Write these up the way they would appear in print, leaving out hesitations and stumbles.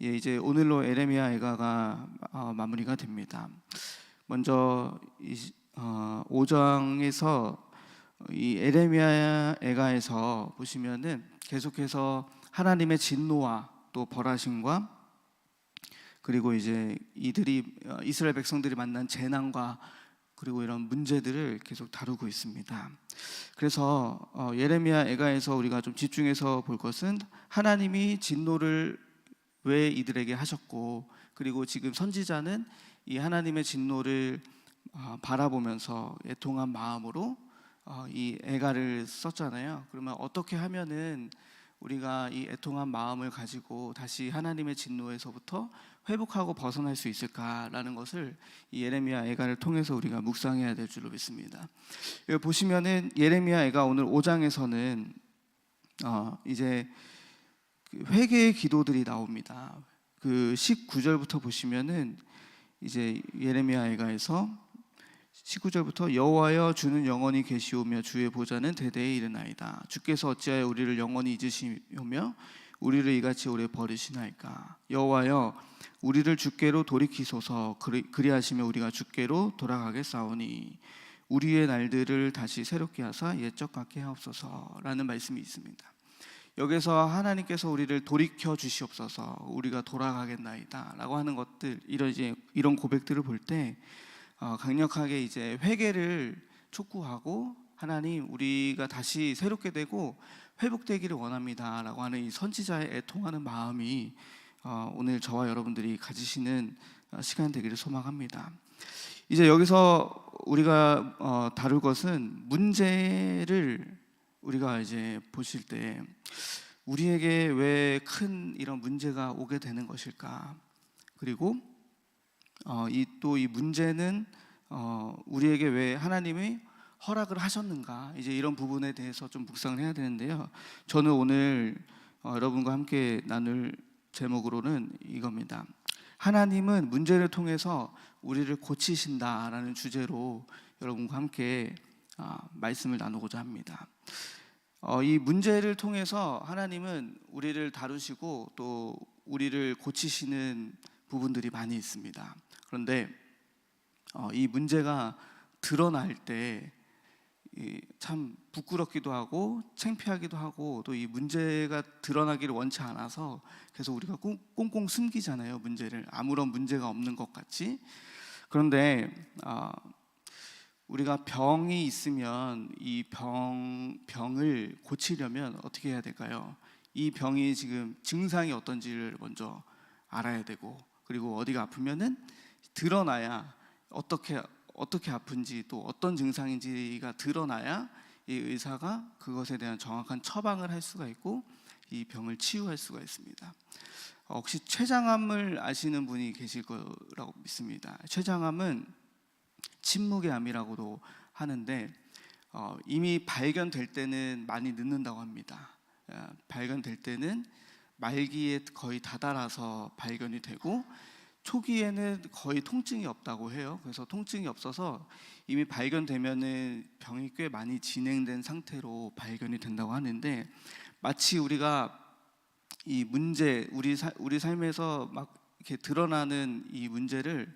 예, 이제 오늘로 에레미야 애가가 마무리가 됩니다. 먼저 5장에서 이 에레미야 애가에서 보시면은 계속해서 하나님의 진노와 또 벌하심과 그리고 이제 이들이 이스라엘 백성들이 만난 재난과 그리고 이런 문제들을 계속 다루고 있습니다. 그래서 예레미야 애가에서 우리가 좀 집중해서 볼 것은 하나님이 진노를 왜 이들에게 하셨고, 그리고 지금 선지자는 이 하나님의 진노를 바라보면서 애통한 마음으로 이 애가를 썼잖아요. 그러면 어떻게 하면은 우리가 이 애통한 마음을 가지고 다시 하나님의 진노에서부터 회복하고 벗어날 수 있을까라는 것을 이 예레미야 애가를 통해서 우리가 묵상해야 될 줄로 믿습니다. 여기 보시면은 예레미야 애가 오늘 5장에서는 이제 회개의 기도들이 나옵니다. 그 19절부터 보시면은 이제 예레미야 애가에서 19절부터 여호와여 주는 영원히 계시오며 주의 보좌는 대대에 이르나이다. 주께서 어찌하여 우리를 영원히 잊으시오며 우리를 이같이 오래 버리시나이까. 여호와여 우리를 주께로 돌이키소서. 그리하시며 우리가 주께로 돌아가겠사오니 우리의 날들을 다시 새롭게 하사 옛적 같게 하옵소서라는 말씀이 있습니다. 여기서 하나님께서 우리를 돌이켜 주시옵소서, 우리가 돌아가겠나이다 라고 하는 것들, 이런 고백들을 볼 때 강력하게 이제 회개를 촉구하고, 하나님 우리가 다시 새롭게 되고 회복되기를 원합니다 라고 하는 이 선지자의 애통하는 마음이 오늘 저와 여러분들이 가지시는 시간 되기를 소망합니다. 이제 여기서 우리가 다룰 것은 문제를 우리가 이제 보실 때 우리에게 왜 큰 이런 문제가 오게 되는 것일까? 그리고 이 문제는 우리에게 왜 하나님이 허락을 하셨는가? 이제 이런 부분에 대해서 좀 묵상을 해야 되는데요. 저는 오늘 여러분과 함께 나눌 제목으로는 이겁니다. 하나님은 문제를 통해서 우리를 고치신다라는 주제로 여러분과 함께 말씀을 나누고자 합니다. 이 문제를 통해서 하나님은 우리를 다루시고 또 우리를 고치시는 부분들이 많이 있습니다. 그런데 이 문제가 드러날 때 참 부끄럽기도 하고 창피하기도 하고, 또 이 문제가 드러나기를 원치 않아서 계속 우리가 꽁꽁 숨기잖아요. 문제를 아무런 문제가 없는 것 같이. 그런데 우리가 병이 있으면 이 병을 고치려면 어떻게 해야 될까요? 이 병이 지금 증상이 어떤지를 먼저 알아야 되고, 그리고 어디가 아프면은 드러나야 어떻게 아픈지 또 어떤 증상인지가 드러나야 이 의사가 그것에 대한 정확한 처방을 할 수가 있고 이 병을 치유할 수가 있습니다. 혹시 췌장암을 아시는 분이 계실 거라고 믿습니다. 췌장암은 침묵의 암이라고도 하는데 이미 발견될 때는 많이 늦는다고 합니다. 발견될 때는 말기에 거의 다다라서 발견이 되고, 초기에는 거의 통증이 없다고 해요. 그래서 통증이 없어서 이미 발견되면은 병이 꽤 많이 진행된 상태로 발견이 된다고 하는데, 마치 우리가 이 문제, 우리 삶에서 막 이렇게 드러나는 이 문제를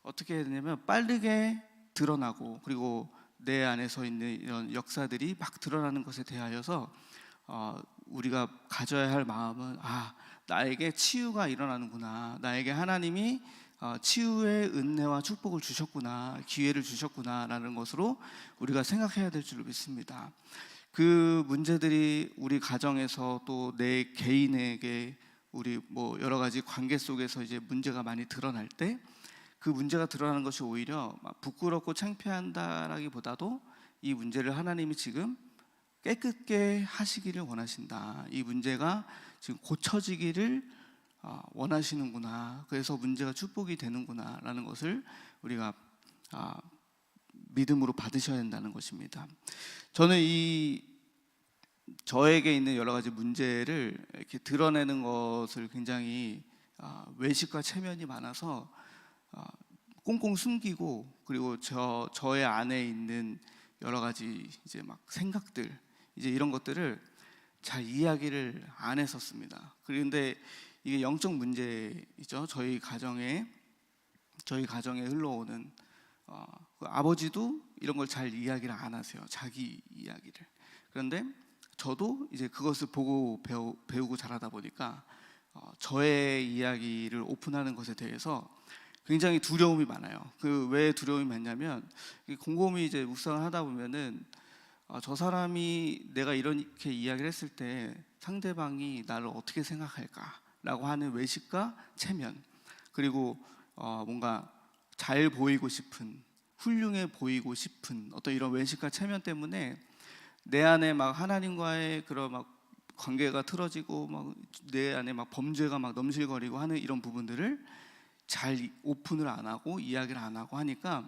어떻게 해야 되냐면 빠르게 드러나고, 그리고 내 안에서 있는 이런 역사들이 막 드러나는 것에 대하여서 우리가 가져야 할 마음은 나에게 치유가 일어나는구나, 나에게 하나님이 치유의 은혜와 축복을 주셨구나, 기회를 주셨구나 라는 것으로 우리가 생각해야 될 줄 믿습니다. 그 문제들이 우리 가정에서 또 내 개인에게 우리 여러 가지 관계 속에서 이제 문제가 많이 드러날 때, 그 문제가 드러나는 것이 오히려 부끄럽고 창피한다라기보다도 이 문제를 하나님이 지금 깨끗게 하시기를 원하신다, 이 문제가 지금 고쳐지기를 원하시는구나, 그래서 문제가 축복이 되는구나 라는 것을 우리가 믿음으로 받으셔야 한다는 것입니다. 저는 저에게 있는 여러 가지 문제를 이렇게 드러내는 것을 굉장히 외식과 체면이 많아서 꽁꽁 숨기고, 그리고 저의 안에 있는 여러 가지 이제 막 생각들, 이제 이런 것들을 잘 이야기를 안 했었습니다. 그런데 이게 영적 문제이죠. 저희 가정에 흘러오는 그 아버지도 이런 걸 잘 이야기를 안 하세요. 자기 이야기를. 그런데 저도 이제 그것을 보고 배우고 자라다 보니까 저의 이야기를 오픈하는 것에 대해서 굉장히 두려움이 많아요. 그 왜 두려움이 많냐면 곰곰이 이제 묵상을 하다 보면은 저 사람이 내가 이렇게 이야기를 했을 때 상대방이 나를 어떻게 생각할까라고 하는 외식과 체면, 그리고 뭔가 잘 보이고 싶은, 훌륭해 보이고 싶은 어떤 이런 외식과 체면 때문에 내 안에 막 하나님과의 그런 막 관계가 틀어지고 막 내 안에 막 범죄가 막 넘실거리고 하는 이런 부분들을 잘 오픈을 안 하고 이야기를 안 하고 하니까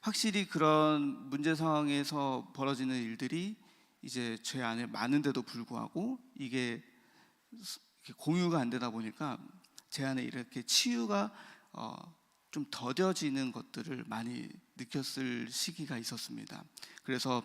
확실히 그런 문제 상황에서 벌어지는 일들이 이제 제 안에 많은데도 불구하고 이게 공유가 안 되다 보니까 제 안에 이렇게 치유가 좀 더뎌지는 것들을 많이 느꼈을 시기가 있었습니다. 그래서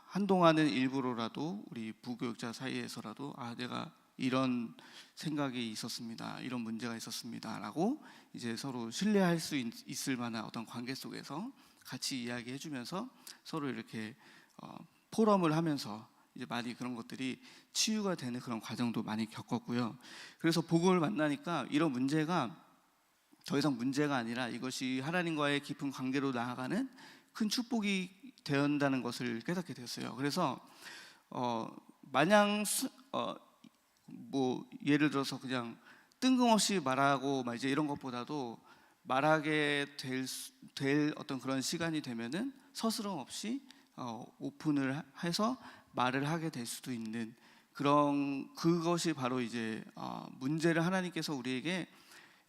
한동안은 일부러라도 우리 부교육자 사이에서라도 내가 이런 생각이 있었습니다, 이런 문제가 있었습니다라고 이제 서로 신뢰할 수 있을 만한 어떤 관계 속에서 같이 이야기해주면서 서로 이렇게 포럼을 하면서 이제 많이 그런 것들이 치유가 되는 그런 과정도 많이 겪었고요. 그래서 복음을 만나니까 이런 문제가 더 이상 문제가 아니라 이것이 하나님과의 깊은 관계로 나아가는 큰 축복이 되었다는 것을 깨닫게 되었어요. 그래서 마냥 뭐 예를 들어서 그냥 뜬금없이 말하고 막 이제 이런 것보다도 말하게 될 어떤 그런 시간이 되면은 서스럼 없이 오픈을 해서 말을 하게 될 수도 있는 그것이 바로 이제 문제를 하나님께서 우리에게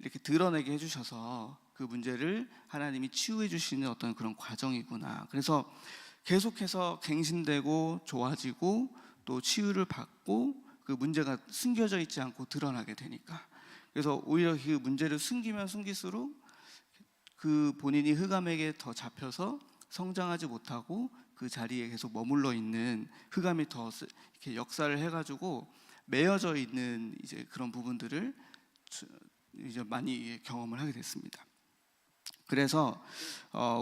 이렇게 드러내게 해주셔서 그 문제를 하나님이 치유해 주시는 어떤 그런 과정이구나. 그래서 계속해서 갱신되고 좋아지고 또 치유를 받고 그 문제가 숨겨져 있지 않고 드러나게 되니까, 그래서 오히려 그 문제를 숨기면 숨길수록 그 본인이 흑암에게 더 잡혀서 성장하지 못하고 그 자리에 계속 머물러 있는 흑암이 더 이렇게 역사를 해가지고 매여져 있는 이제 그런 부분들을 이제 많이 경험을 하게 됐습니다. 그래서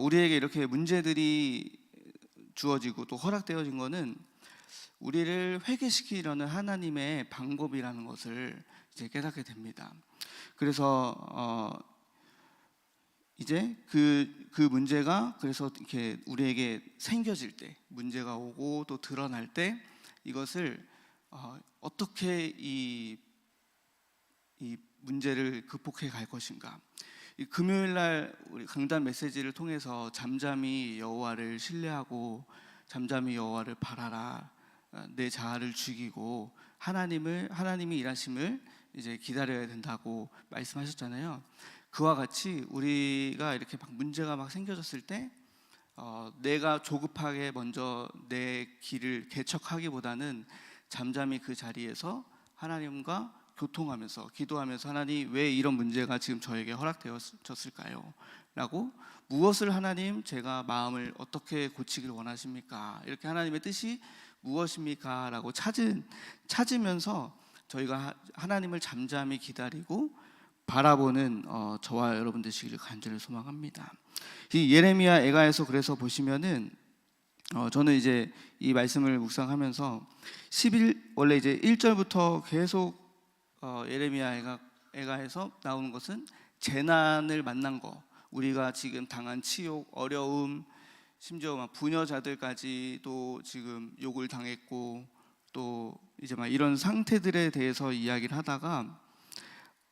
우리에게 이렇게 문제들이 주어지고 또 허락되어진 것은 우리를 회개시키려는 하나님의 방법이라는 것을 이제 깨닫게 됩니다. 그래서 이제 그 문제가 그래서 이렇게 우리에게 생겨질 때, 문제가 오고 또 드러날 때 이것을 어떻게 이 문제를 극복해 갈 것인가. 금요일 날 우리 강단 메시지를 통해서 잠잠히 여호와를 신뢰하고 잠잠히 여호와를 바라라, 내 자아를 죽이고 하나님이 일하심을 이제 기다려야 된다고 말씀하셨잖아요. 그와 같이 우리가 이렇게 막 문제가 막 생겨졌을 때 내가 조급하게 먼저 내 길을 개척하기보다는 잠잠히 그 자리에서 하나님과 교통하면서 기도하면서, 하나님 왜 이런 문제가 지금 저에게 허락되었을까요? 라고, 무엇을 하나님 제가 마음을 어떻게 고치길 원하십니까? 이렇게 하나님의 뜻이 무엇입니까? 라고 찾으면서 저희가 하나님을 잠잠히 기다리고 바라보는 저와 여러분 되시기를 간절히 소망합니다. 이 예레미야 애가에서 그래서 보시면은 저는 이제 이 말씀을 묵상하면서 원래 이제 1절부터 계속 예레미야 애가에서 나오는 것은 재난을 만난 거, 우리가 지금 당한 치욕, 어려움, 심지어 막 부녀자들까지도 지금 욕을 당했고 또 이제 막 이런 상태들에 대해서 이야기를 하다가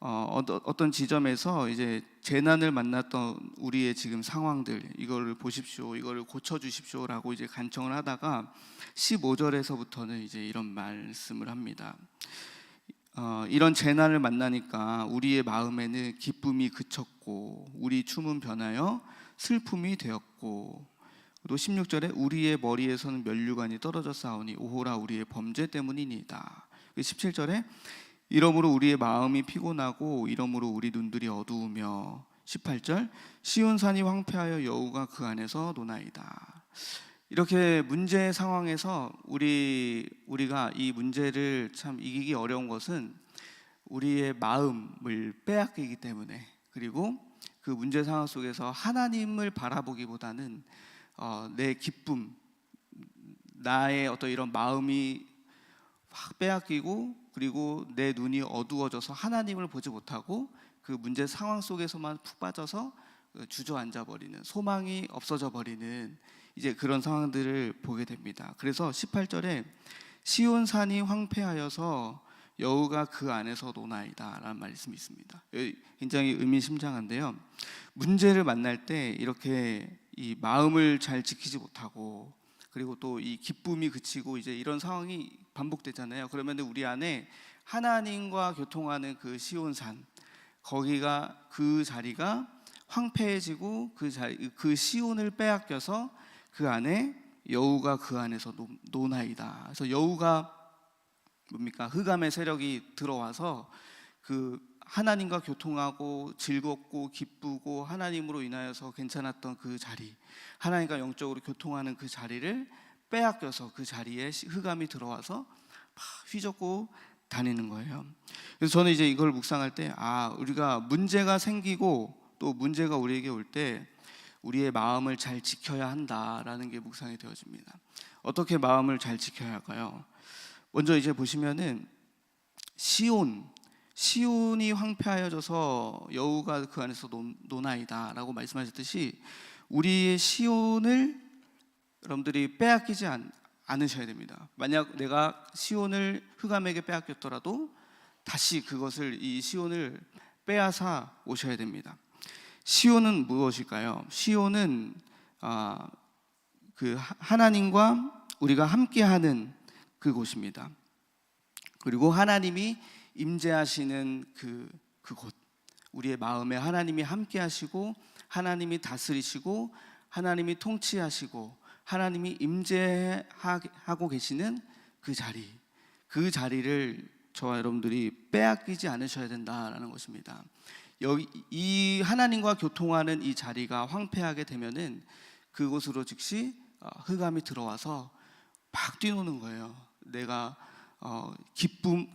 어떤 지점에서 이제 재난을 만났던 우리의 지금 상황들, 이거를 보십시오, 이거를 고쳐주십시오라고 이제 간청을 하다가 15절에서부터는 이제 이런 말씀을 합니다. 이런 재난을 만나니까 우리의 마음에는 기쁨이 그쳤고 우리 춤은 변하여 슬픔이 되었고, 또 16절에 우리의 머리에서는 면류관이 떨어져 싸우니 오호라 우리의 범죄 때문이니이다. 17절에 이러므로 우리의 마음이 피곤하고 이러므로 우리 눈들이 어두우며, 18절 시온산이 황폐하여 여우가 그 안에서 노나이다. 이렇게 문제 상황에서 우리가 이 문제를 참 이기기 어려운 것은 우리의 마음을 빼앗기기 때문에, 그리고 그 문제 상황 속에서 하나님을 바라보기보다는 내 기쁨, 나의 어떤 이런 마음이 확 빼앗기고, 그리고 내 눈이 어두워져서 하나님을 보지 못하고 그 문제 상황 속에서만 푹 빠져서 주저앉아 버리는, 소망이 없어져 버리는 이제 그런 상황들을 보게 됩니다. 그래서 18절에 시온 산이 황폐하여서 여우가 그 안에서 노나이다 라는 말씀이 있습니다. 굉장히 의미심장한데요, 문제를 만날 때 이렇게 이 마음을 잘 지키지 못하고, 그리고 또 이 기쁨이 그치고 이제 이런 상황이 반복되잖아요. 그러면 우리 안에 하나님과 교통하는 그 시온산, 거기가 그 자리가 황폐해지고 그 시온을 빼앗겨서 그 안에 여우가 그 안에서 노나이다. 그래서 여우가 뭡니까? 흑암의 세력이 들어와서 그 하나님과 교통하고 즐겁고 기쁘고 하나님으로 인하여서 괜찮았던 그 자리, 하나님과 영적으로 교통하는 그 자리를 빼앗겨서 그 자리에 흑암이 들어와서 막 휘젓고 다니는 거예요. 그래서 저는 이제 이걸 묵상할 때, 우리가 문제가 생기고 또 문제가 우리에게 올 때 우리의 마음을 잘 지켜야 한다라는 게 묵상이 되어집니다. 어떻게 마음을 잘 지켜야 할까요? 먼저 이제 보시면은 시온이 황폐하여져서 여우가 그 안에서 노나이다라고 말씀하셨듯이, 우리의 시온을 여러분들이 빼앗기지 않으셔야 됩니다. 만약 내가 시온을 흑암에게 빼앗겼더라도 다시 이 시온을 빼앗아 오셔야 됩니다. 시온은 무엇일까요? 시온은 그 하나님과 우리가 함께하는 그곳입니다. 그리고 하나님이 임재하시는 그곳, 우리의 마음에 하나님이 함께하시고 하나님이 다스리시고 하나님이 통치하시고 하나님이 임재하고 계시는 그 자리를 저와 여러분들이 빼앗기지 않으셔야 된다라는 것입니다. 이 하나님과 교통하는 이 자리가 황폐하게 되면은 그곳으로 즉시 흑암이 들어와서 막 뛰노는 거예요. 내가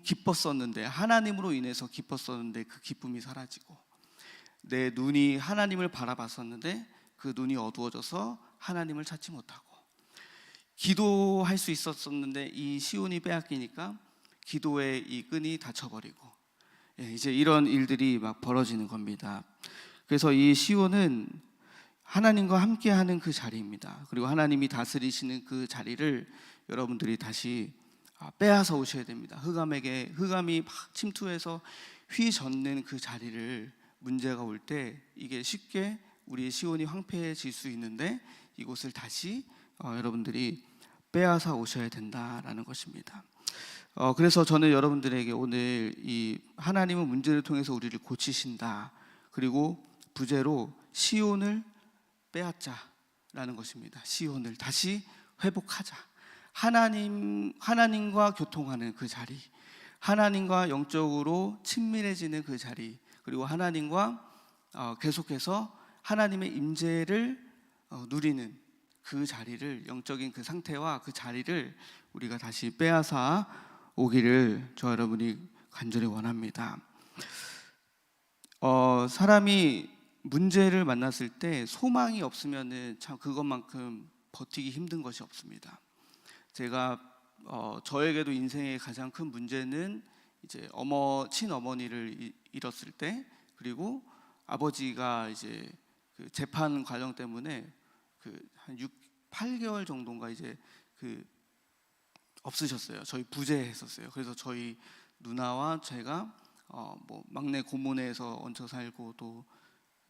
기뻤었는데, 하나님으로 인해서 기뻤었는데 그 기쁨이 사라지고, 내 눈이 하나님을 바라봤었는데 그 눈이 어두워져서 하나님을 찾지 못하고, 기도할 수 있었었는데 이 시온이 빼앗기니까 기도의 이 끈이 닫혀버리고, 이제 이런 일들이 막 벌어지는 겁니다. 그래서 이 시온은 하나님과 함께하는 그 자리입니다. 그리고 하나님이 다스리시는 그 자리를 여러분들이 다시 빼앗아 오셔야 됩니다. 흑암이 막 침투해서 휘젓는 그 자리를, 문제가 올 때 이게 쉽게 우리의 시온이 황폐해질 수 있는데 이곳을 다시 여러분들이 빼앗아 오셔야 된다라는 것입니다. 그래서 저는 여러분들에게 오늘 이 하나님은 문제를 통해서 우리를 고치신다, 그리고 부제로 시온을 빼앗자라는 것입니다. 시온을 다시 회복하자. 하나님과 교통하는 그 자리, 하나님과 영적으로 친밀해지는 그 자리, 그리고 하나님과 계속해서 하나님의 임재를 누리는 그 자리를, 영적인 그 상태와 그 자리를 우리가 다시 빼앗아 오기를 저 여러분이 간절히 원합니다. 사람이 문제를 만났을 때 소망이 없으면은 참 그것만큼 버티기 힘든 것이 없습니다. 제가 저에게도 인생의 가장 큰 문제는 이제 친어머니를 잃었을 때, 그리고 아버지가 이제 그 재판 과정 때문에 한 8개월 정도인가 이제 없으셨어요. 저희 부재했었어요. 그래서 저희 누나와 제가 막내 고모네에서 얹혀 살고, 또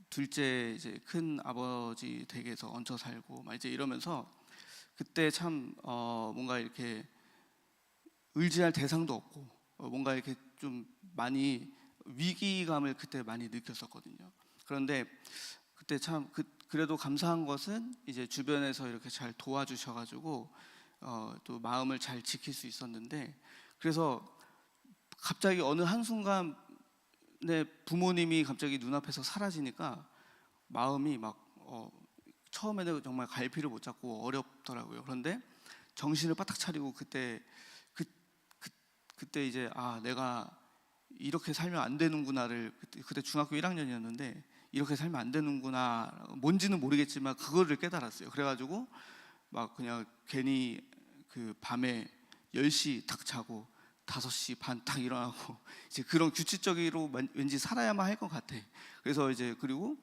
둘째 이제 큰 아버지 댁에서 얹혀 살고 막 이제 이러면서, 그때 참 뭔가 이렇게 의지할 대상도 없고 뭔가 이렇게 좀 많이 위기감을 그때 많이 느꼈었거든요. 그런데 그때 참 그래도 감사한 것은 이제 주변에서 이렇게 잘 도와주셔가지고 또 마음을 잘 지킬 수 있었는데, 그래서 갑자기 어느 한순간 내 부모님이 갑자기 눈앞에서 사라지니까 마음이 막 처음에는 정말 갈피를 못 잡고 어렵더라고요. 그런데 정신을 바짝 차리고 그때 이제 내가 이렇게 살면 안 되는구나를, 그때 중학교 1학년이었는데 이렇게 살면 안 되는구나, 뭔지는 모르겠지만 그거를 깨달았어요. 그래가지고 막 그냥 괜히 그 밤에 10시 딱 자고 5시 반 딱 일어나고 이제 그런 규칙적으로 왠지 살아야만 할 것 같아. 그래서 이제 그리고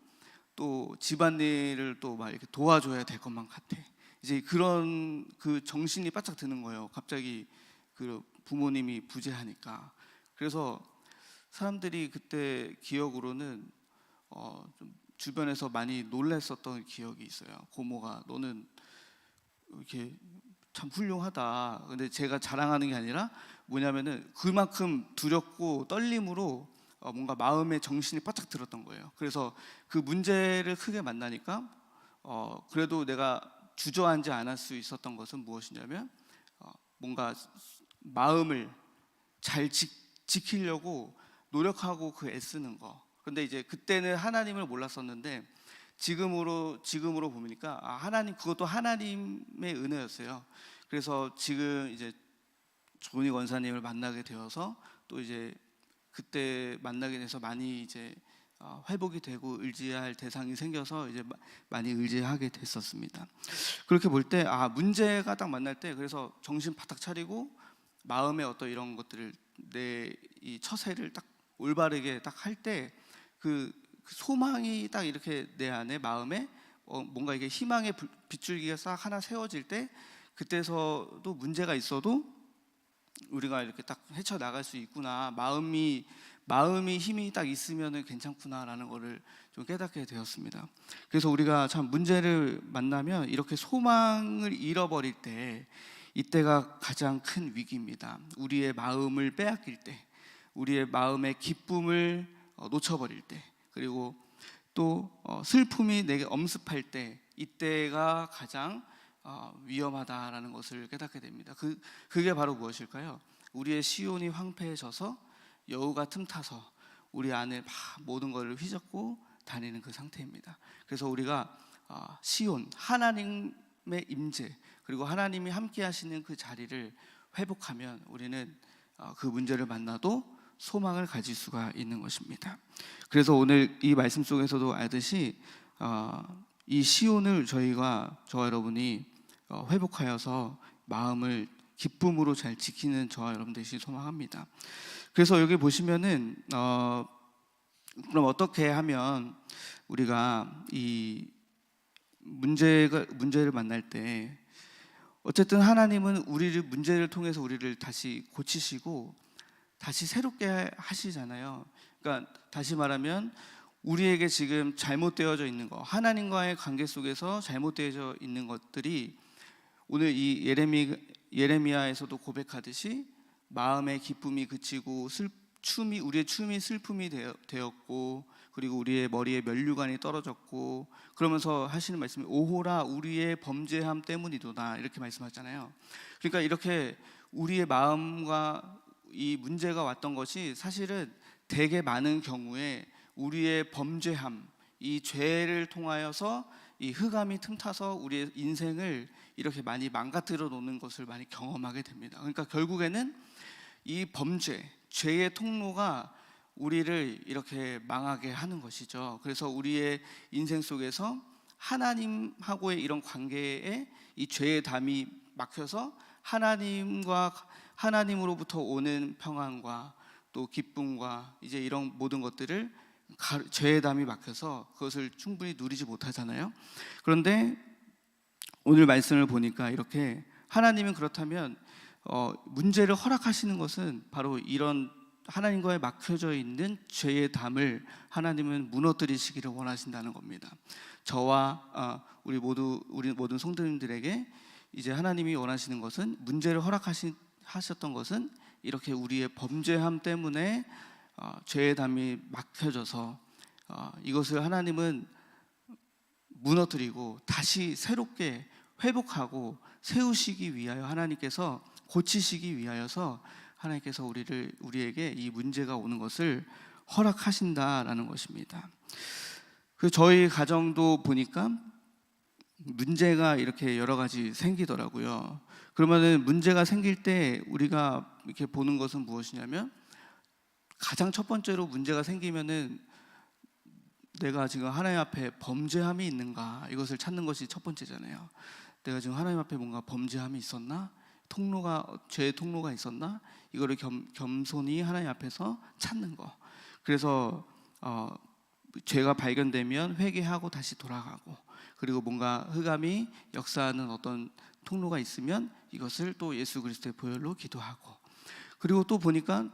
또 집안일을 또 막 이렇게 도와줘야 될 것만 같아. 이제 그런 그 정신이 바짝 드는 거예요. 갑자기 그 부모님이 부재하니까. 그래서 사람들이 그때 기억으로는 좀 주변에서 많이 놀랐었던 기억이 있어요. 고모가 너는 이렇게 참 훌륭하다. 근데 제가 자랑하는 게 아니라 뭐냐면은 그만큼 두렵고 떨림으로 뭔가 마음의 정신이 바짝 들었던 거예요. 그래서 그 문제를 크게 만나니까 그래도 내가 주저앉지 않을 수 있었던 것은 무엇이냐면 뭔가 마음을 잘 지키려고 노력하고 그 애쓰는 거. 근데 이제 그때는 하나님을 몰랐었는데 지금으로 보니까 하나님, 그것도 하나님의 은혜였어요. 그래서 지금 이제 조은희 권사님을 만나게 되어서 또 이제 그때 만나게 돼서 많이 이제 회복이 되고 의지할 대상이 생겨서 이제 많이 의지하게 됐었습니다. 그렇게 볼 때 문제가 딱 만날 때 그래서 정신 바짝 차리고 마음의 어떤 이런 것들을 내 이 처세를 딱 올바르게 딱 할 때 그 소망이 딱 이렇게 내 안에 마음에 뭔가 이게 희망의 빗줄기가 싹 하나 세워질 때 그때서도 문제가 있어도 우리가 이렇게 딱 헤쳐 나갈 수 있구나, 마음이 힘이 딱 있으면은 괜찮구나라는 거를 좀 깨닫게 되었습니다. 그래서 우리가 참 문제를 만나면 이렇게 소망을 잃어버릴 때 이때가 가장 큰 위기입니다. 우리의 마음을 빼앗길 때, 우리의 마음의 기쁨을 놓쳐버릴 때, 그리고 또 슬픔이 내게 엄습할 때 이때가 가장 위험하다라는 것을 깨닫게 됩니다. 그게 바로 무엇일까요? 우리의 시온이 황폐해져서 여우가 틈타서 우리 안에 모든 것을 휘젓고 다니는 그 상태입니다. 그래서 우리가 시온, 하나님의 임재, 그리고 하나님이 함께 하시는 그 자리를 회복하면 우리는 그 문제를 만나도 소망을 가질 수가 있는 것입니다. 그래서 오늘 이 말씀 속에서도 알듯이 이 시온을 저와 여러분이 회복하여서 마음을 기쁨으로 잘 지키는 저와 여러분 되시길 소망합니다. 그래서 여기 보시면은 그럼 어떻게 하면 우리가 이 문제를 만날 때 어쨌든 하나님은 문제를 통해서 우리를 다시 고치시고 다시 새롭게 하시잖아요. 그러니까 다시 말하면 우리에게 지금 잘못되어져 있는 거, 하나님과의 관계 속에서 잘못되어져 있는 것들이 오늘 이 예레미야에서도 고백하듯이 마음의 기쁨이 그치고 우리의 춤이 슬픔이 되었고, 그리고 우리의 머리에 면류관이 떨어졌고, 그러면서 하시는 말씀이 오호라 우리의 범죄함 때문이도다, 이렇게 말씀하잖아요. 그러니까 이렇게 우리의 마음과 이 문제가 왔던 것이 사실은 되게 많은 경우에 우리의 범죄함, 이 죄를 통하여서 이 흑암이 틈타서 우리의 인생을 이렇게 많이 망가뜨려 놓는 것을 많이 경험하게 됩니다. 그러니까 결국에는 이 죄의 통로가 우리를 이렇게 망하게 하는 것이죠. 그래서 우리의 인생 속에서 하나님하고의 이런 관계에 이 죄의 담이 막혀서 하나님으로부터 오는 평안과 또 기쁨과 이제 이런 모든 것들을 죄의 담이 막혀서 그것을 충분히 누리지 못하잖아요. 그런데 오늘 말씀을 보니까 이렇게 하나님은 그렇다면 문제를 허락하시는 것은 바로 이런 하나님과의 막혀져 있는 죄의 담을 하나님은 무너뜨리시기를 원하신다는 겁니다. 저와 우리 모든 성도님들에게 이제 하나님이 원하시는 것은, 문제를 허락하셨던 것은 이렇게 우리의 범죄함 때문에 죄의 담이 막혀져서 이것을 하나님은 무너뜨리고 다시 새롭게 회복하고 세우시기 위하여, 하나님께서 고치시기 위하여서 하나님께서 우리에게 이 문제가 오는 것을 허락하신다라는 것입니다. 그 저희 가정도 보니까 문제가 이렇게 여러 가지 생기더라고요. 그러면은 문제가 생길 때 우리가 이렇게 보는 것은 무엇이냐면 가장 첫 번째로 문제가 생기면은 내가 지금 하나님 앞에 범죄함이 있는가, 이것을 찾는 것이 첫 번째잖아요. 내가 지금 하나님 앞에 뭔가 범죄함이 있었나, 죄의 통로가 있었나, 이거를 겸손히 하나님 앞에서 찾는 거. 그래서 죄가 발견되면 회개하고 다시 돌아가고, 그리고 뭔가 흑암이 역사하는 어떤 통로가 있으면 이것을 또 예수 그리스도의 보혈로 기도하고, 그리고 또 보니까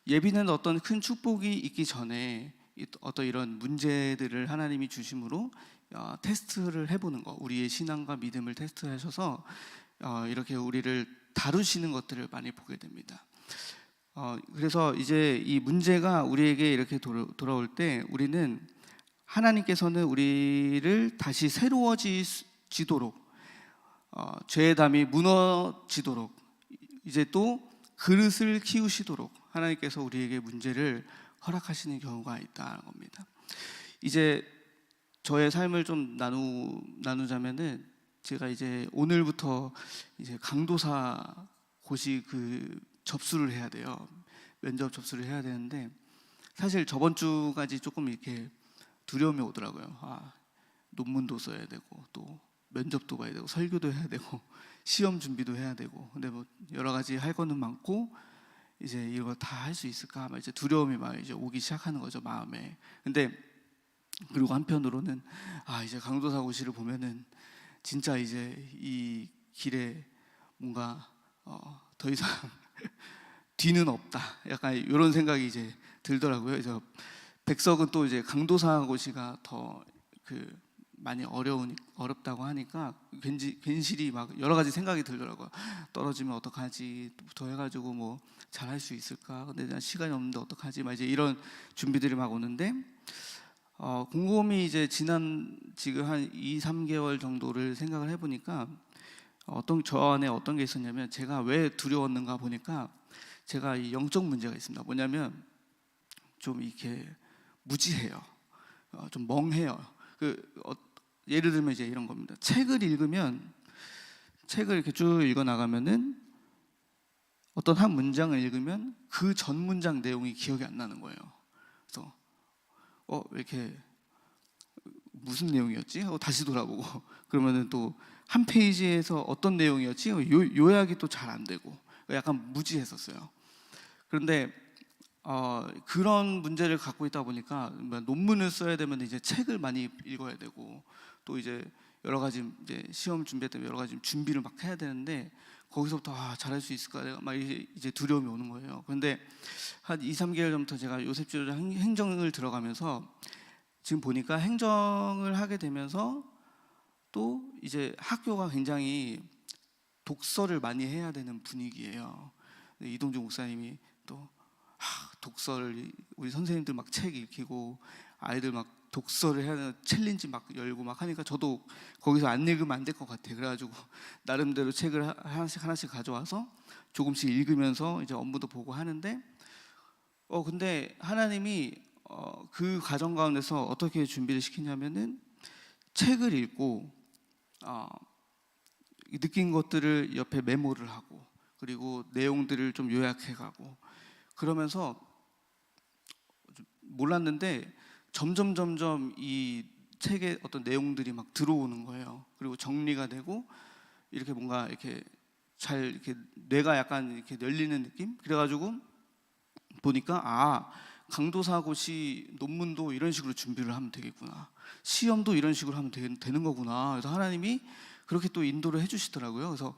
예비는 어떤 큰 축복이 있기 전에 어떤 이런 문제들을 하나님이 주심으로 테스트를 해보는 거, 우리의 신앙과 믿음을 테스트하셔서 이렇게 우리를 다루시는 것들을 많이 보게 됩니다. 그래서 이제 이 문제가 우리에게 이렇게 돌아올 때 우리는 하나님께서는 우리를 다시 새로워지도록, 죄의 담이 무너지도록, 이제 또 그릇을 키우시도록 하나님께서 우리에게 문제를 허락하시는 경우가 있다는 겁니다. 이제 저의 삶을 좀 나누자면은, 제가 이제 오늘부터 이제 강도사 고시 접수를 해야 돼요. 면접 접수를 해야 되는데, 사실 저번 주까지 조금 이렇게 두려움이 오더라고요. 논문도 써야 되고, 또 면접도 봐야 되고, 설교도 해야 되고, 시험 준비도 해야 되고, 근데 뭐 여러 가지 할 거는 많고, 이제 이거 다 할 수 있을까? 막 이제 두려움이 막 이제 오기 시작하는 거죠, 마음에. 근데 그리고 한편으로는 이제 강도사 고시를 보면은 진짜 이제 이 길에 뭔가 더 이상 뒤는 없다, 약간 이런 생각이 이제 들더라고요. 그래서 백석은 또 이제 강도사 고시가 더 많이 어렵다고 하니까 괜시리 막 여러 가지 생각이 들더라고요. 떨어지면 어떡하지부터 해가지고 뭐 잘할 수 있을까? 근데 난 시간이 없는데 어떡하지? 막 이제 이런 준비들이 막 오는데, 곰곰이 이제 지난 지금 한 2-3개월 정도를 생각을 해보니까 저 안에 어떤 게 있었냐면, 제가 왜 두려웠는가 보니까 제가 이 영적 문제가 있습니다. 뭐냐면 좀 이렇게 무지해요. 좀 멍해요. 예를 들면 이제 이런 겁니다. 책을 이렇게 쭉 읽어 나가면은 어떤 한 문장을 읽으면 그 전 문장 내용이 기억이 안 나는 거예요. 그래서 왜 이렇게 무슨 내용이었지? 하고 다시 돌아보고, 그러면은 또 한 페이지에서 어떤 내용이었지? 요약이 또 잘 안 되고, 약간 무지했었어요. 그런데 그런 문제를 갖고 있다 보니까 논문을 써야 되면 이제 책을 많이 읽어야 되고, 또 이제 여러 가지 이제 시험 준비 때문에 여러 가지 준비를 막 해야 되는데, 거기서부터 잘할 수 있을까, 내가 막 이제 두려움이 오는 거예요. 그런데 한 2-3개월 전부터 제가 요셉주를 행정을 들어가면서 지금 보니까, 행정을 하게 되면서 또 이제 학교가 굉장히 독서를 많이 해야 되는 분위기예요. 이동주 목사님이 또 독서를, 우리 선생님들 막 책 읽히고 아이들 막 독서를 해야 되는 챌린지 막 열고 막 하니까, 저도 거기서 안 읽으면 안 될 것 같아. 그래가지고 나름대로 책을 하나씩 가져와서 조금씩 읽으면서 이제 업무도 보고 하는데, 근데 하나님이 그 과정 가운데서 어떻게 준비를 시키냐면은, 책을 읽고 느낀 것들을 옆에 메모를 하고, 그리고 내용들을 좀 요약해가고, 그러면서 몰랐는데 점점 이 책의 어떤 내용들이 막 들어오는 거예요. 그리고 정리가 되고, 이렇게 뭔가 이렇게 잘 이렇게 뇌가 약간 이렇게 열리는 느낌? 그래가지고 보니까 강도사고시 논문도 이런 식으로 준비를 하면 되겠구나, 시험도 이런 식으로 하면 되는 거구나. 그래서 하나님이 그렇게 또 인도를 해주시더라고요. 그래서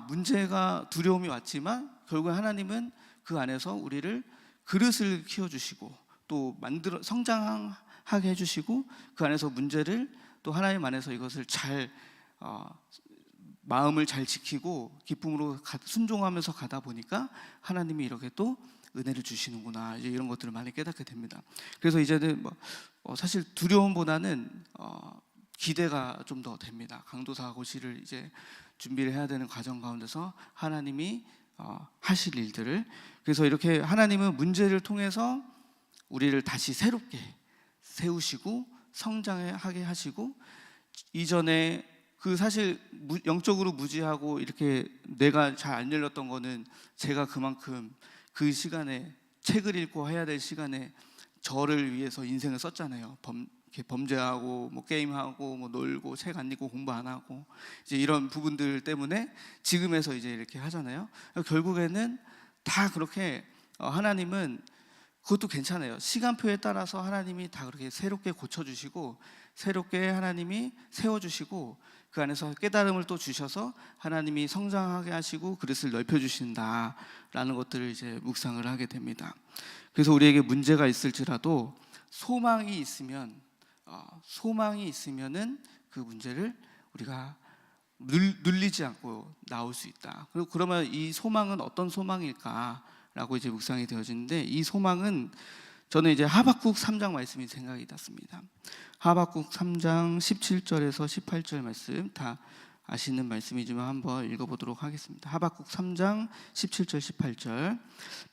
문제가, 두려움이 왔지만 결국에 하나님은 그 안에서 우리를 그릇을 키워주시고, 또 성장하게 해주시고, 그 안에서 문제를 또 하나님 안에서 이것을 잘 마음을 잘 지키고 기쁨으로 순종하면서 가다 보니까 하나님이 이렇게 또 은혜를 주시는구나, 이제 이런 것들을 많이 깨닫게 됩니다. 그래서 이제는 사실 두려움보다는 기대가 좀 더 됩니다. 강도사 고시를 이제 준비를 해야 되는 과정 가운데서 하나님이 하실 일들을, 그래서 이렇게 하나님은 문제를 통해서 우리를 다시 새롭게 세우시고 성장하게 하시고, 이전에 사실 영적으로 무지하고 이렇게 내가 잘 안 열렸던 거는 제가 그만큼 그 시간에 책을 읽고 해야 될 시간에 저를 위해서 인생을 썼잖아요. 이렇게 범죄하고 뭐 게임하고 뭐 놀고 책 안 읽고 공부 안 하고 이제 이런 부분들 때문에 지금에서 이제 이렇게 하잖아요. 결국에는 다 그렇게 하나님은 그것도 괜찮아요. 시간표에 따라서 하나님이 다 그렇게 새롭게 고쳐주시고 새롭게 하나님이 세워주시고 그 안에서 깨달음을 또 주셔서 하나님이 성장하게 하시고 그릇을 넓혀주신다라는 것들을 이제 묵상을 하게 됩니다. 그래서 우리에게 문제가 있을지라도 소망이 있으면은 그 문제를 우리가 눌리지 않고 나올 수 있다. 그리고 그러면 이 소망은 어떤 소망일까라고 이제 묵상이 되어지는데, 이 소망은 저는 이제 하박국 3장 말씀이 생각이 났습니다. 하박국 3장 17절에서 18절 말씀, 다 아시는 말씀이지만 한번 읽어보도록 하겠습니다. 하박국 3장 17절 18절.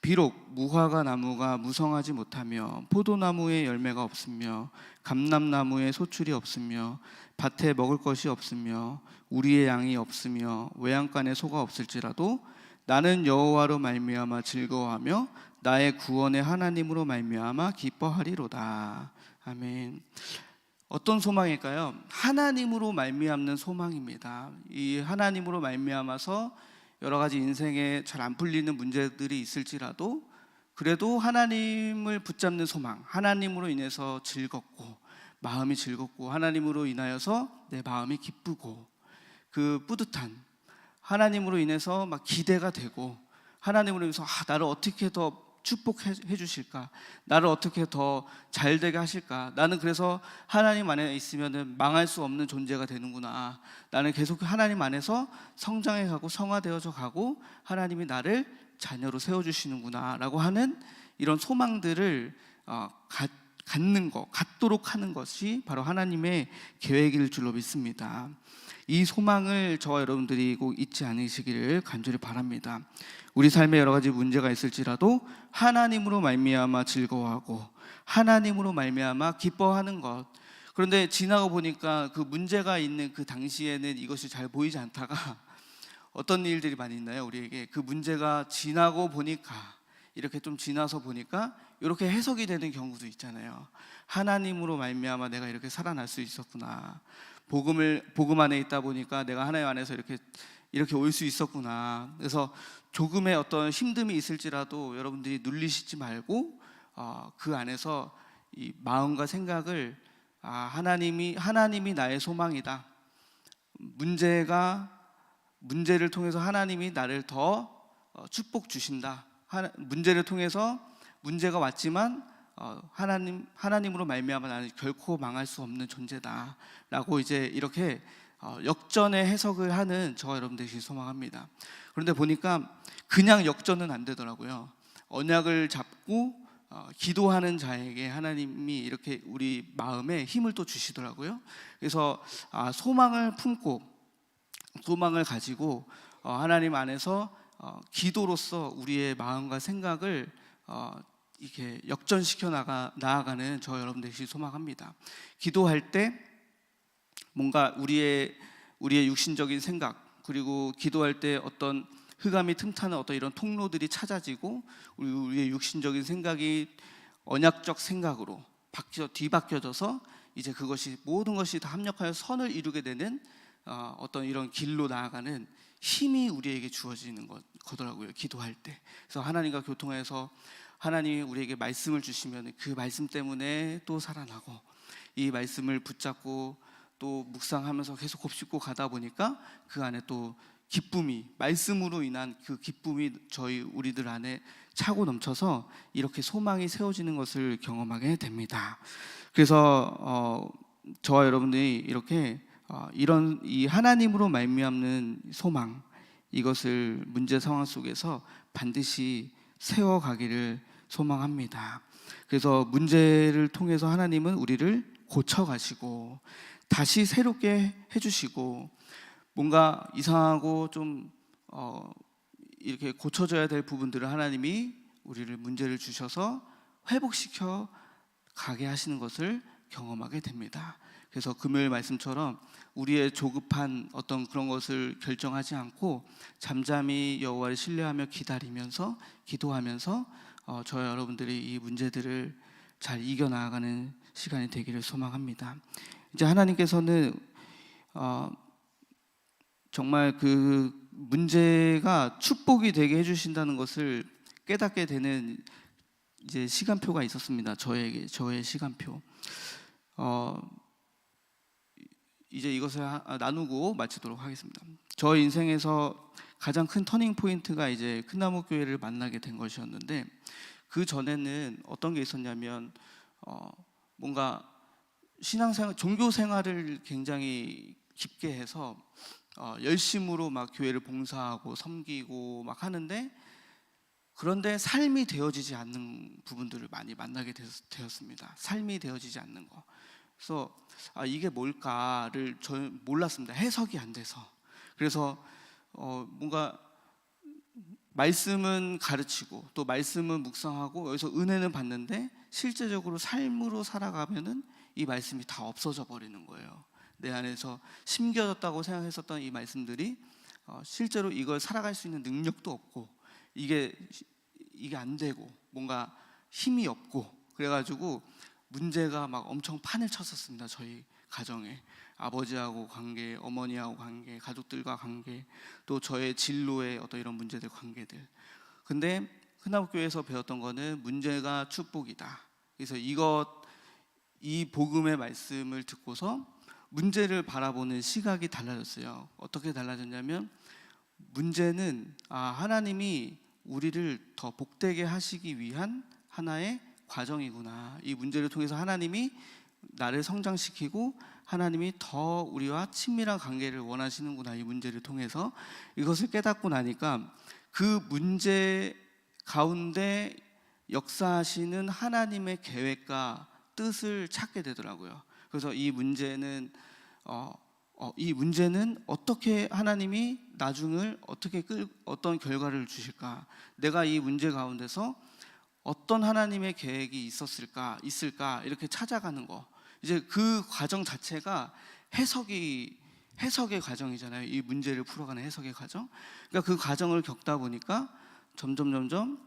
비록 무화과 나무가 무성하지 못하며 포도나무에 열매가 없으며 감람나무에 소출이 없으며 밭에 먹을 것이 없으며 우리의 양이 없으며 외양간에 소가 없을지라도 나는 여호와로 말미암아 즐거워하며 나의 구원의 하나님으로 말미암아 기뻐하리로다. 아멘. 어떤 소망일까요? 하나님으로 말미암는 소망입니다. 이 하나님으로 말미암아서 여러 가지 인생에 잘 안 풀리는 문제들이 있을지라도 그래도 하나님을 붙잡는 소망, 하나님으로 인해서 즐겁고 마음이 즐겁고 하나님으로 인하여서 내 마음이 기쁘고 그 뿌듯한, 하나님으로 인해서 막 기대가 되고 하나님으로 인해서 나를 어떻게 더 축복해 주실까, 나를 어떻게 더 잘되게 하실까, 나는 그래서 하나님 안에 있으면 망할 수 없는 존재가 되는구나, 나는 계속 하나님 안에서 성장해 가고 성화되어져 가고 하나님이 나를 자녀로 세워주시는구나 라고 하는 이런 소망들을 갖도록 하는 것이 바로 하나님의 계획일 줄로 믿습니다. 이 소망을 저와 여러분들이 꼭 잊지 않으시기를 간절히 바랍니다. 우리 삶에 여러 가지 문제가 있을지라도 하나님으로 말미암아 즐거워하고 하나님으로 말미암아 기뻐하는 것. 그런데 지나고 보니까 그 문제가 있는 그 당시에는 이것이 잘 보이지 않다가 어떤 일들이 많이 있나요? 우리에게 그 문제가 지나고 보니까, 이렇게 좀 지나서 보니까 이렇게 해석이 되는 경우도 있잖아요. 하나님으로 말미암아 내가 이렇게 살아날 수 있었구나, 복음 안에 있다 보니까 내가 하나님 안에서 이렇게 올 수 있었구나. 그래서 조금의 어떤 힘듦이 있을지라도 여러분들이 눌리시지 말고 그 안에서 이 마음과 생각을 하나님이 나의 소망이다. 문제를 통해서 하나님이 나를 더 축복 주신다. 문제를 통해서 문제가 왔지만 하나님으로 말미암아 나는 결코 망할 수 없는 존재다라고 이제 이렇게 역전의 해석을 하는 저와 여러분들이 소망합니다. 그런데 보니까 그냥 역전은 안 되더라고요. 언약을 잡고 기도하는 자에게 하나님이 이렇게 우리 마음에 힘을 또 주시더라고요. 그래서 소망을 품고 소망을 가지고 하나님 안에서 기도로서 우리의 마음과 생각을 이렇게 역전시켜 나아가는 저 여러분들이 소망합니다. 기도할 때 뭔가 우리의 육신적인 생각, 그리고 기도할 때 어떤 흑암이 틈타는 어떤 이런 통로들이 찾아지고 우리의 육신적인 생각이 언약적 생각으로 뒤바뀌어져서 이제 그것이 모든 것이 다 합력하여 선을 이루게 되는 어떤 이런 길로 나아가는 힘이 우리에게 주어지는 거더라고요. 기도할 때. 그래서 하나님과 교통해서 하나님이 우리에게 말씀을 주시면 그 말씀 때문에 또 살아나고, 이 말씀을 붙잡고 또 묵상하면서 계속 곱씹고 가다 보니까 그 안에 또 기쁨이, 말씀으로 인한 그 기쁨이 우리들 안에 차고 넘쳐서 이렇게 소망이 세워지는 것을 경험하게 됩니다. 그래서 저와 여러분들이 이렇게 이런 이 하나님으로 말미암는 소망, 이것을 문제 상황 속에서 반드시 세워가기를 소망합니다. 그래서 문제를 통해서 하나님은 우리를 고쳐가시고 다시 새롭게 해주시고, 뭔가 이상하고 좀 이렇게 고쳐져야 될 부분들을 하나님이 우리를 문제를 주셔서 회복시켜 가게 하시는 것을 경험하게 됩니다. 그래서 금요일 말씀처럼 우리의 조급한 어떤 그런 것을 결정하지 않고 잠잠히 여호와를 신뢰하며 기다리면서 기도하면서 저와 여러분들이 이 문제들을 잘 이겨나가는 시간이 되기를 소망합니다. 이제 하나님께서는 정말 그 문제가 축복이 되게 해주신다는 것을 깨닫게 되는 이제 시간표가 있었습니다. 저의 시간표. 이제 이것을 나누고 마치도록 하겠습니다. 저 인생에서 가장 큰 터닝 포인트가 이제 큰나무 교회를 만나게 된 것이었는데, 그 전에는 어떤 게 있었냐면 뭔가 신앙생활, 종교 생활을 굉장히 깊게 해서 열심으로 막 교회를 봉사하고 섬기고 막 하는데, 그런데 삶이 되어지지 않는 부분들을 많이 만나게 되었습니다. 삶이 되어지지 않는 거. 그래서 이게 뭘까를 저는 몰랐습니다. 해석이 안 돼서. 그래서 뭔가 말씀은 가르치고 또 말씀은 묵상하고 여기서 은혜는 받는데 실제적으로 삶으로 살아가면은 이 말씀이 다 없어져 버리는 거예요. 내 안에서 심겨졌다고 생각했었던 이 말씀들이 실제로 이걸 살아갈 수 있는 능력도 없고, 이게 안 되고 뭔가 힘이 없고, 그래가지고 문제가 막 엄청 판을 쳤었습니다. 저희 가정에 아버지하고 관계, 어머니하고 관계, 가족들과 관계, 또 저의 진로의 어떤 이런 문제들, 관계들. 근데 큰나무교회에서 배웠던 거는 문제가 축복이다. 그래서 이 복음의 말씀을 듣고서 문제를 바라보는 시각이 달라졌어요. 어떻게 달라졌냐면, 문제는 하나님이 우리를 더 복되게 하시기 위한 하나의 과정이구나. 이 문제를 통해서 하나님이 나를 성장시키고 하나님이 더 우리와 친밀한 관계를 원하시는구나. 이 문제를 통해서 이것을 깨닫고 나니까 그 문제 가운데 역사하시는 하나님의 계획과 뜻을 찾게 되더라고요. 그래서 이 문제는 어떻게 하나님이 나중을 어떻게 어떤 결과를 주실까? 내가 이 문제 가운데서 어떤 하나님의 계획이 있을까 이렇게 찾아가는 거. 이제 그 과정 자체가 해석의 과정이잖아요. 이 문제를 풀어가는 해석의 과정. 그러니까 그 과정을 겪다 보니까 점점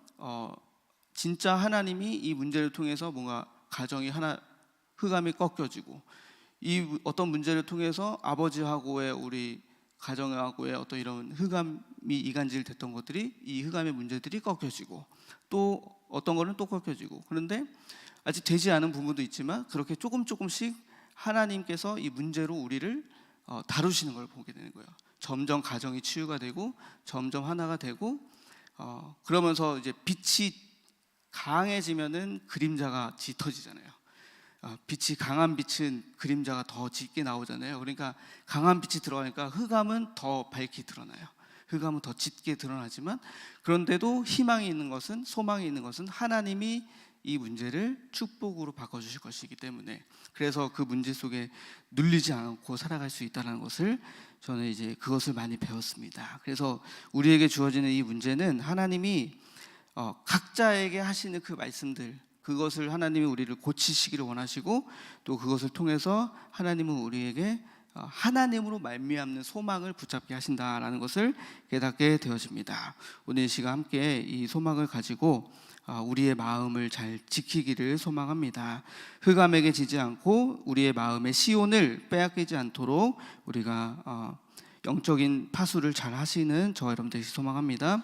진짜 하나님이 이 문제를 통해서 뭔가 가정이 하나 흑암이 꺾여지고, 이 어떤 문제를 통해서 아버지하고의 우리 가정하고의 어떤 이런 흑암이 이간질 됐던 것들이, 이 흑암의 문제들이 꺾여지고, 또 어떤 거는 또 꺾여지고, 그런데 아직 되지 않은 부분도 있지만 그렇게 조금씩 하나님께서 이 문제로 우리를 다루시는 걸 보게 되는 거예요. 점점 가정이 치유가 되고 점점 하나가 되고, 그러면서 이제 빛이 강해지면은 그림자가 짙어지잖아요. 빛이 강한 빛은 그림자가 더 짙게 나오잖아요. 그러니까 강한 빛이 들어가니까 흑암은 더 밝게 드러나요. 흑암은 더 짙게 드러나지만, 그런데도 희망이 있는 것은, 소망이 있는 것은 하나님이 이 문제를 축복으로 바꿔주실 것이기 때문에, 그래서 그 문제 속에 눌리지 않고 살아갈 수 있다는 것을 저는 이제 그것을 많이 배웠습니다. 그래서 우리에게 주어지는 이 문제는 하나님이 각자에게 하시는 그 말씀들, 그것을 하나님이 우리를 고치시기를 원하시고, 또 그것을 통해서 하나님은 우리에게 하나님으로 말미암는 소망을 붙잡게 하신다라는 것을 깨닫게 되어집니다. 오늘 이 시간 함께 이 소망을 가지고 우리의 마음을 잘 지키기를 소망합니다. 흑암에게 지지 않고 우리의 마음의 시온을 빼앗기지 않도록 우리가 영적인 파수를 잘 하시는 저와 여러분들이 소망합니다.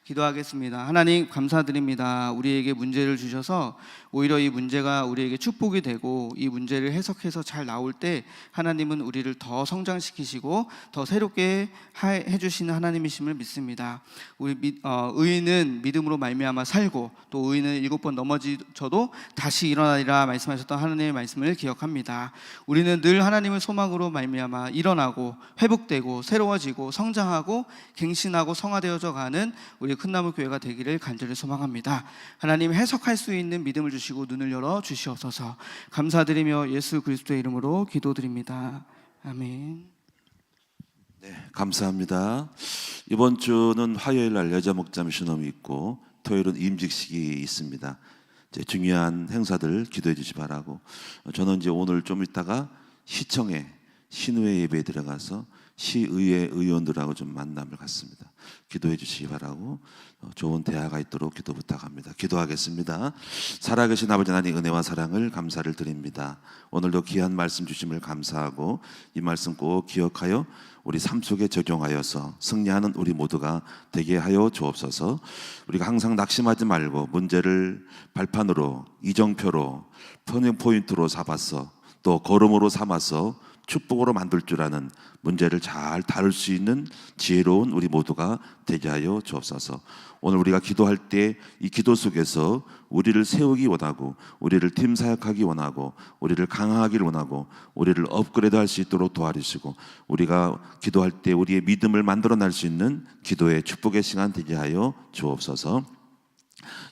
기도하겠습니다. 하나님 감사드립니다. 우리에게 문제를 주셔서 오히려 이 문제가 우리에게 축복이 되고, 이 문제를 해석해서 잘 나올 때 하나님은 우리를 더 성장시키시고 더 새롭게 해주시는 하나님이심을 믿습니다. 우리 의인은 믿음으로 말미암아 살고, 또 의인은 7번 넘어져도 다시 일어나리라 말씀하셨던 하나님의 말씀을 기억합니다. 우리는 늘 하나님을 소망으로 말미암아 일어나고 회복되고 새로워지고 성장하고 갱신하고 성화되어져 가는 우리 큰나무 교회가 되기를 간절히 소망합니다. 하나님, 해석할 수 있는 믿음을 주시고 눈을 열어 주시옵소서. 감사드리며 예수 그리스도의 이름으로 기도드립니다. 아멘. 네, 감사합니다. 이번 주는 화요일 날 여자 목자 미션홈이 있고, 토요일은 임직식이 있습니다. 이제 중요한 행사들 기도해 주시 바라고, 저는 이제 오늘 좀 있다가 시청에 신우회 예배에 들어가서 시의회 의원들하고 좀 만남을 갖습니다. 기도해 주시기 바라고 좋은 대화가 있도록 기도 부탁합니다. 기도하겠습니다. 살아계신 아버지 하나님 은혜와 사랑을 감사를 드립니다. 오늘도 귀한 말씀 주심을 감사하고 이 말씀 꼭 기억하여 우리 삶 속에 적용하여서 승리하는 우리 모두가 되게 하여 주옵소서. 우리가 항상 낙심하지 말고 문제를 발판으로, 이정표로, 터닝 포인트로 삼아서 또 걸음으로 삼아서 축복으로 만들 줄 아는, 문제를 잘 다룰 수 있는 지혜로운 우리 모두가 되게 하여 주옵소서. 오늘 우리가 기도할 때 이 기도 속에서 우리를 세우기 원하고, 우리를 팀 사역하기 원하고, 우리를 강화하기를 원하고, 우리를 업그레이드할 수 있도록 도와주시고, 우리가 기도할 때 우리의 믿음을 만들어낼 수 있는 기도의 축복의 시간 되게 하여 주옵소서.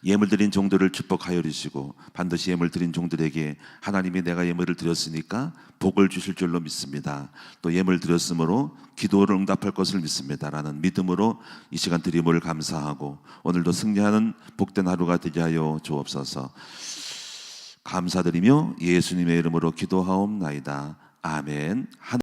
예물 드린 종들을 축복하여 주시고, 반드시 예물 드린 종들에게 하나님이 내가 예물을 드렸으니까 복을 주실 줄로 믿습니다. 또 예물 드렸으므로 기도를 응답할 것을 믿습니다 라는 믿음으로 이 시간 드림을 감사하고, 오늘도 승리하는 복된 하루가 되게 하여 주옵소서. 감사드리며 예수님의 이름으로 기도하옵나이다. 아멘.